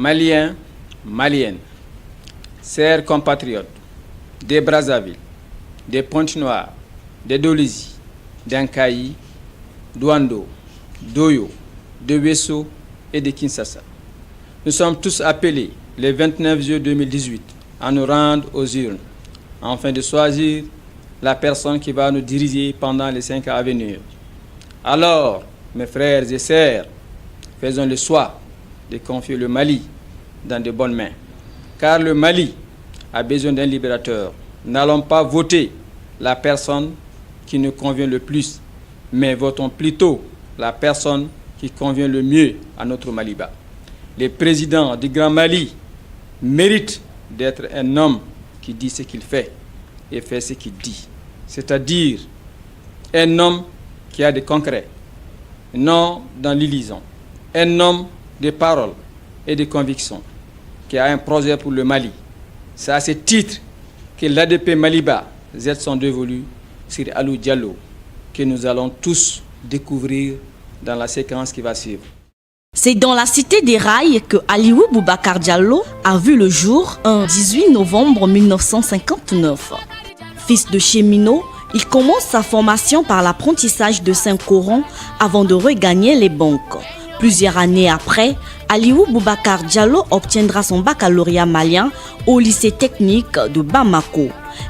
Maliens, Maliennes, chers compatriotes des Brazzaville, des Pointe-Noire, des Dolisie, d'Ankaï, d'Ouando, d'Oyo, de Wesso et de Kinshasa. Nous sommes tous appelés le 29 juillet 2018 à nous rendre aux urnes afin de choisir la personne qui va nous diriger pendant les 5 ans à venir. Alors, mes frères et sœurs, faisons le choix de confier le Mali dans de bonnes mains. Car le Mali a besoin d'un libérateur. N'allons pas voter la personne qui nous convient le plus, mais votons plutôt la personne qui convient le mieux à notre Maliba. Le président du Grand Mali mérite d'être un homme qui dit ce qu'il fait et fait ce qu'il dit. C'est-à-dire un homme qui a des concrets, non dans l'illusion, un homme de paroles et de convictions, qui a un projet pour le Mali. C'est à ce titre que l'ADP Maliba Z sont dévolus sur Alou Diallo, que nous allons tous découvrir dans la séquence qui va suivre. C'est dans la cité des rails que Aliou Boubacar Diallo a vu le jour un 18 novembre 1959. Fils de cheminot, il commence sa formation par l'apprentissage de Saint-Coran avant de regagner les banques. Plusieurs années après, Aliou Boubacar Diallo obtiendra son baccalauréat malien au lycée technique de Bamako.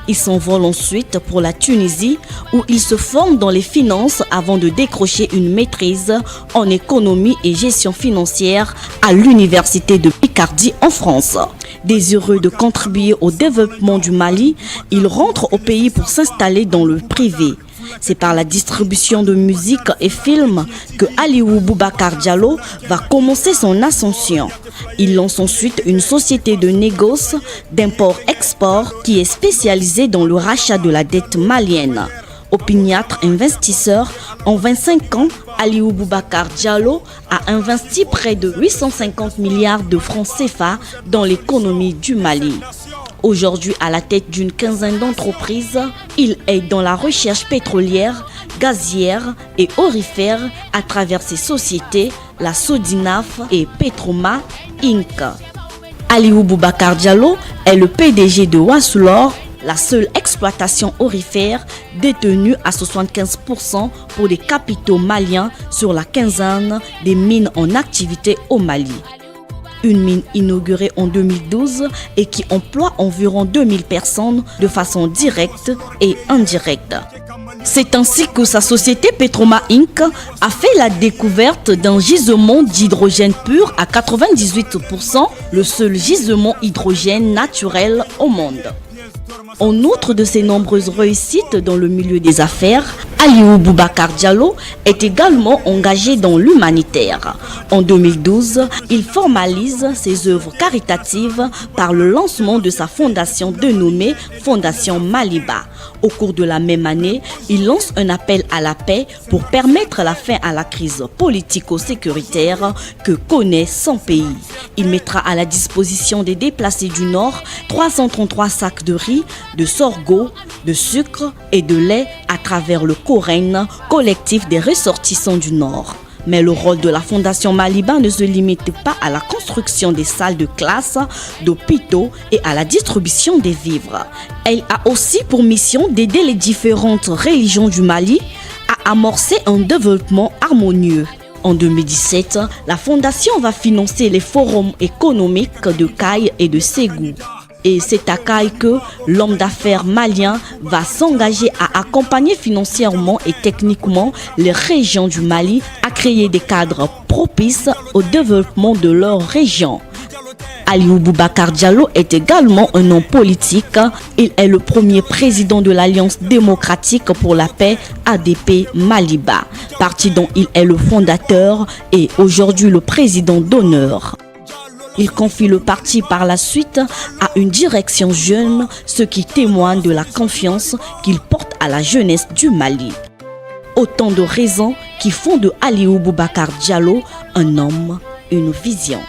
Il s'envole ensuite pour la Tunisie où il se forme dans les finances avant de décrocher une maîtrise en économie et gestion financière à l'université de Picardie en France. Désireux de contribuer au développement du Mali, il rentre au pays pour s'installer dans le privé. C'est par la distribution de musique et films que Aliou Boubacar Diallo va commencer son ascension. Il lance ensuite une société de négoce d'import-export qui est spécialisée dans le rachat de la dette malienne. Opiniâtre investisseur, en 25 ans, Aliou Boubacar Diallo a investi près de 850 milliards de francs CFA dans l'économie du Mali. Aujourd'hui à la tête d'une quinzaine d'entreprises, il est dans la recherche pétrolière, gazière et aurifère à travers ses sociétés, la Sodinaf et Petroma Inc. Aliou Boubacar Diallo est le PDG de Wassoulor, la seule exploitation aurifère détenue à 75% pour des capitaux maliens sur la quinzaine des mines en activité au Mali. Une mine inaugurée en 2012 et qui emploie environ 2000 personnes de façon directe et indirecte. C'est ainsi que sa société Petroma Inc. a fait la découverte d'un gisement d'hydrogène pur à 98%, le seul gisement hydrogène naturel au monde. En outre de ses nombreuses réussites dans le milieu des affaires, Aliou Boubacar Diallo est également engagé dans l'humanitaire. En 2012, il formalise ses œuvres caritatives par le lancement de sa fondation dénommée Fondation Maliba. Au cours de la même année, il lance un appel à la paix pour permettre la fin à la crise politico-sécuritaire que connaît son pays. Il mettra à la disposition des déplacés du Nord 333 sacs de riz, de sorgho, de sucre et de lait à travers le Coren, collectif des ressortissants du Nord. Mais le rôle de la Fondation Maliba ne se limite pas à la construction des salles de classe, d'hôpitaux et à la distribution des vivres. Elle a aussi pour mission d'aider les différentes religions du Mali à amorcer un développement harmonieux. En 2017, la Fondation va financer les forums économiques de Caille et de Ségou. Et c'est à Caille que l'homme d'affaires malien va s'engager à accompagner financièrement et techniquement les régions du Mali à créer des cadres propices au développement de leur région. Aliou Boubacar Diallo est également un homme politique. Il est le premier président de l'Alliance démocratique pour la paix ADP Maliba, parti dont il est le fondateur et aujourd'hui le président d'honneur. Il confie le parti par la suite à une direction jeune, ce qui témoigne de la confiance qu'il porte à la jeunesse du Mali. Autant de raisons qui font de Aliou Boubacar Diallo un homme, une vision.